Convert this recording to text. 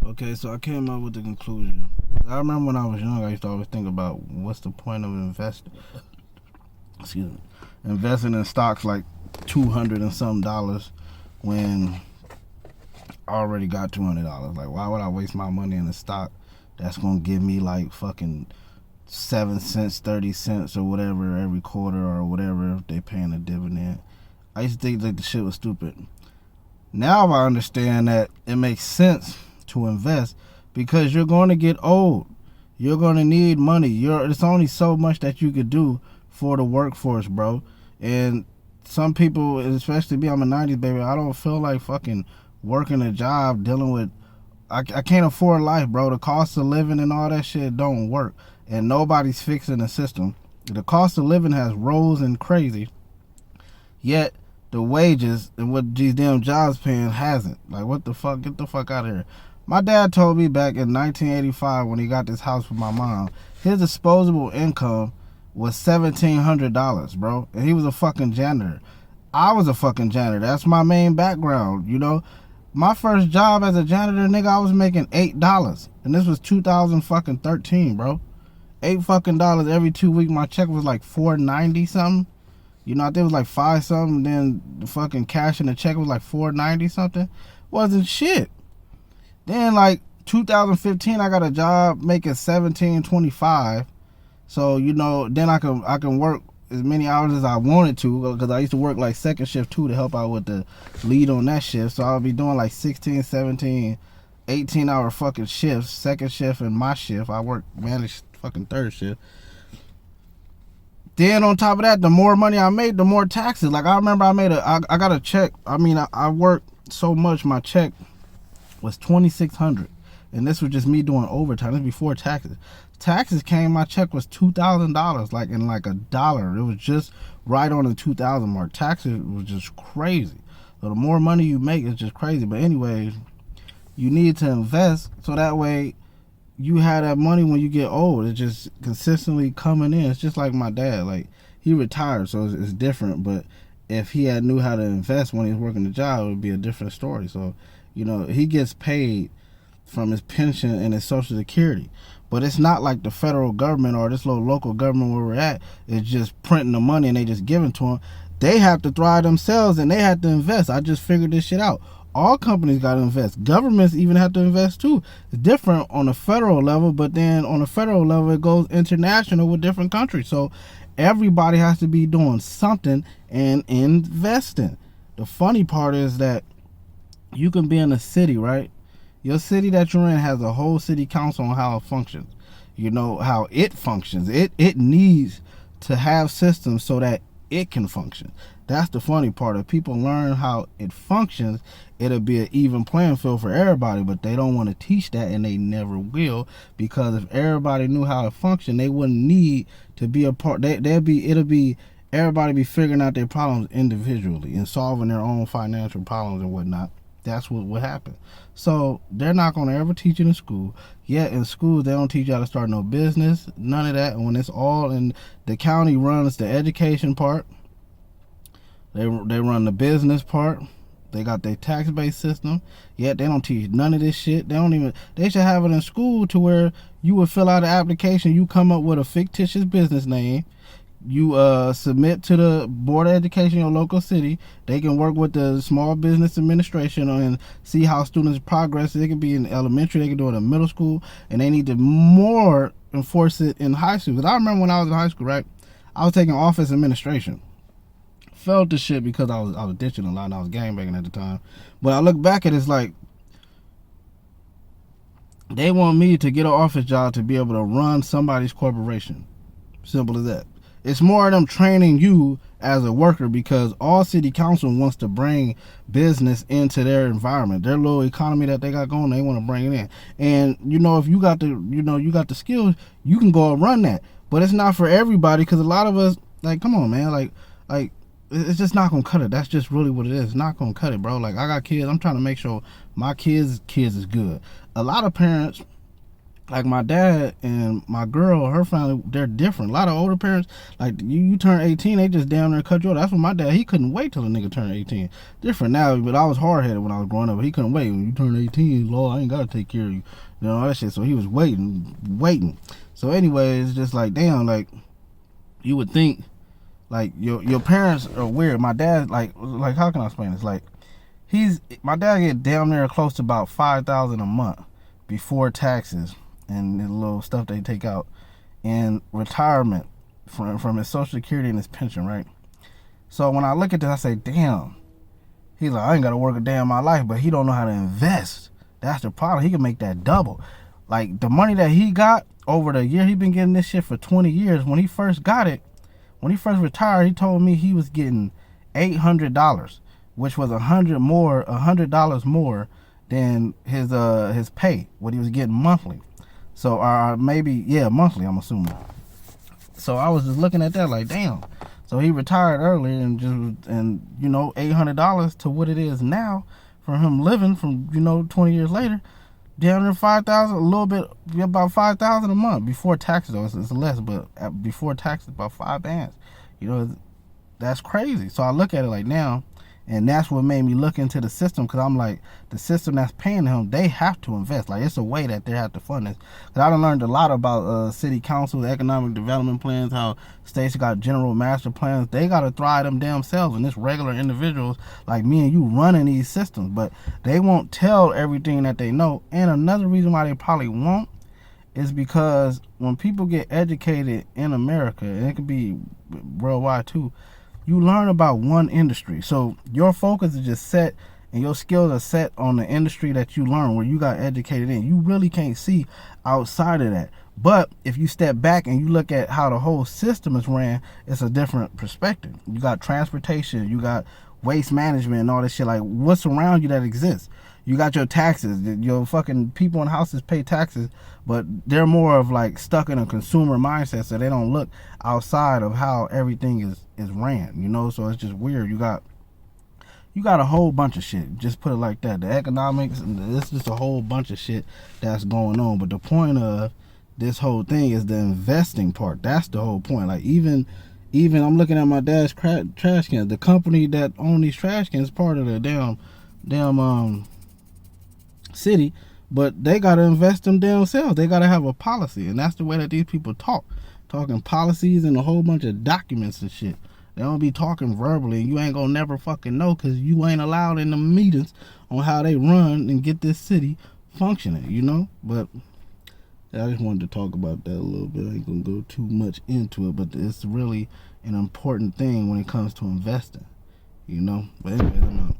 Okay, so I came up with the conclusion. I remember when I was young, I used to always think about what's the point of excuse me, investing in stocks like $200 and some dollars when I already got $200. Like, why would I waste my money in a stock that's gonna give me like fucking 7 cents, 30 cents, or whatever every quarter or whatever if they paying a dividend? I used to think like the shit was stupid. Now I understand that it makes sense to invest because you're going to get old. You're going to need money. It's only so much that you could do for the workforce, bro. And some people, especially me, I'm a 90s baby, I don't feel like fucking working a job dealing with, I can't afford life, bro. The cost of living and all that shit don't work. And nobody's fixing the system. The cost of living has rose and crazy. Yet the wages and what these damn jobs paying hasn't. Like, what the fuck? Get the fuck out of here. My dad told me back in 1985 when he got this house with my mom, his disposable income was $1,700, bro. And he was a fucking janitor. I was a fucking janitor. That's my main background, you know. My first job as a janitor, nigga, I was making $8. And this was 2013, bro. $8 fucking dollars every 2 weeks. My check was like $4.90 something. You know, I think it was like 5 something. Then the fucking cash in the check was like $4.90 something. Wasn't shit. Then like 2015, I got a job making $17.25. So, you know, then I can work as many hours as I wanted to, because I used to work like second shift too to help out with the lead on that shift. So I'll be doing like 16, 17, 18 hour fucking shifts, second shift and my shift. I managed fucking third shift. Then on top of that, the more money I made, the more taxes. Like, I remember I got a check. I mean, I worked so much, my check was $2,600. And this was just me doing overtime. This was before taxes. Taxes came, my check was $2,000, like in like $1. It was just right on the 2,000 mark. Taxes was just crazy. So the more money you make, it's just crazy. But anyways, you need to invest so that way you have that money when you get old. It's just consistently coming in. It's just like my dad. Like, he retired, so it's different. But if he had knew how to invest when he was working the job, it would be a different story. So, you know, he gets paid from his pension and his Social Security. But it's not like the federal government or this little local government where we're at is just printing the money and they just give it to them. They have to thrive themselves and they have to invest. I just figured this shit out. All companies got to invest. Governments even have to invest too. It's different on a federal level, but then on a federal level, it goes international with different countries. So everybody has to be doing something and investing. The funny part is that you can be in a city, right? Your city that you're in has a whole city council on how it functions. You know, how it functions. It needs to have systems so that it can function. That's the funny part. If people learn how it functions, it'll be an even playing field for everybody, but they don't want to teach that, and they never will, because if everybody knew how it functioned, they wouldn't need to be a part. Everybody be figuring out their problems individually and solving their own financial problems and whatnot. That's what would happen. So they're not going to ever teach it in school. Yet in schools, they don't teach you how to start no business, none of that. And when it's all in the county runs the education part, they run the business part. They got their tax-based system. Yet they don't teach none of this shit. They should have it in school to where you would fill out an application. You come up with a fictitious business name. You submit to the Board of Education in your local city. They can work with the Small Business Administration and see how students progress. It can be in elementary, they can do it in middle school, and they need to more enforce it in high school. Because I remember when I was in high school, right, I was taking office administration. Felt the shit because I was ditching a lot and I was gangbanging at the time. But I look back at it, it's like they want me to get an office job to be able to run somebody's corporation. Simple as that. It's more of them training you as a worker, because all city council wants to bring business into their environment. Their little economy that they got going, they want to bring it in. And you know, if you got the skills, you can go and run that. But it's not for everybody, because a lot of us, like, come on, man, like it's just not gonna cut it. That's just really what it is. It's not gonna cut it, bro. Like, I got kids. I'm trying to make sure my kids is good. A lot of parents like my dad and my girl, her family, they're different. A lot of older parents, like you turn 18, they just down there cut you off. That's what my dad, he couldn't wait till a nigga turned 18. Different now, but I was hard headed when I was growing up. But he couldn't wait. When you turn 18, Lord, I ain't gotta take care of you, you know, all that shit. So he was waiting. So anyway, it's just like, damn, like you would think, like your parents are weird. My dad, like how can I explain this? Like my dad get down there close to about $5,000 a month before taxes and the little stuff they take out in retirement from his Social Security and his pension, right? So when I look at this, I say, damn. He's like, I ain't got to work a day in my life, but he don't know how to invest. That's the problem. He can make that double. Like the money that he got over the year, he been getting this shit for 20 years. When he first got it, when he first retired, he told me he was getting $800, which was $100 more than his pay, what he was getting monthly. So monthly, I'm assuming. So I was just looking at that like, damn. So he retired early and you know, $800 to what it is now from him living from, you know, 20 years later, down to 5,000, a little bit, about 5,000 a month before taxes. Though it's less, but before taxes, about 5 bands. You know, that's crazy. So I look at it like now. And that's what made me look into the system, because I'm like, the system that's paying him, they have to invest. Like, it's a way that they have to fund this. Because I done learned a lot about city councils, economic development plans, how states got general master plans. They got to thrive them damn selves. And this regular individuals like me and you running these systems. But they won't tell everything that they know. And another reason why they probably won't is because when people get educated in America, and it could be worldwide too, you learn about one industry. So your focus is just set and your skills are set on the industry that you learn, where you got educated in. You really can't see outside of that. But if you step back and you look at how the whole system is ran, it's a different perspective. You got transportation, you got waste management and all this shit. Like, what's around you that exists? You got your taxes. Your fucking people in houses pay taxes, but they're more of like stuck in a consumer mindset, so they don't look outside of how everything is ran, you know? So it's just weird. You got a whole bunch of shit. Just put it like that. The economics, and it's just a whole bunch of shit that's going on. But the point of this whole thing is the investing part. That's the whole point. Like, even I'm looking at my dad's trash cans. The company that own these trash cans is part of the damn city, but they gotta invest them damn selves. They gotta have a policy, and that's the way that these people talking policies and a whole bunch of documents and shit. They don't be talking verbally, and you ain't gonna never fucking know, because you ain't allowed in the meetings on how they run and get this city functioning, you know? But I just wanted to talk about that a little bit. I ain't gonna go too much into it, but it's really an important thing when it comes to investing, you know? But anyways, I'm out.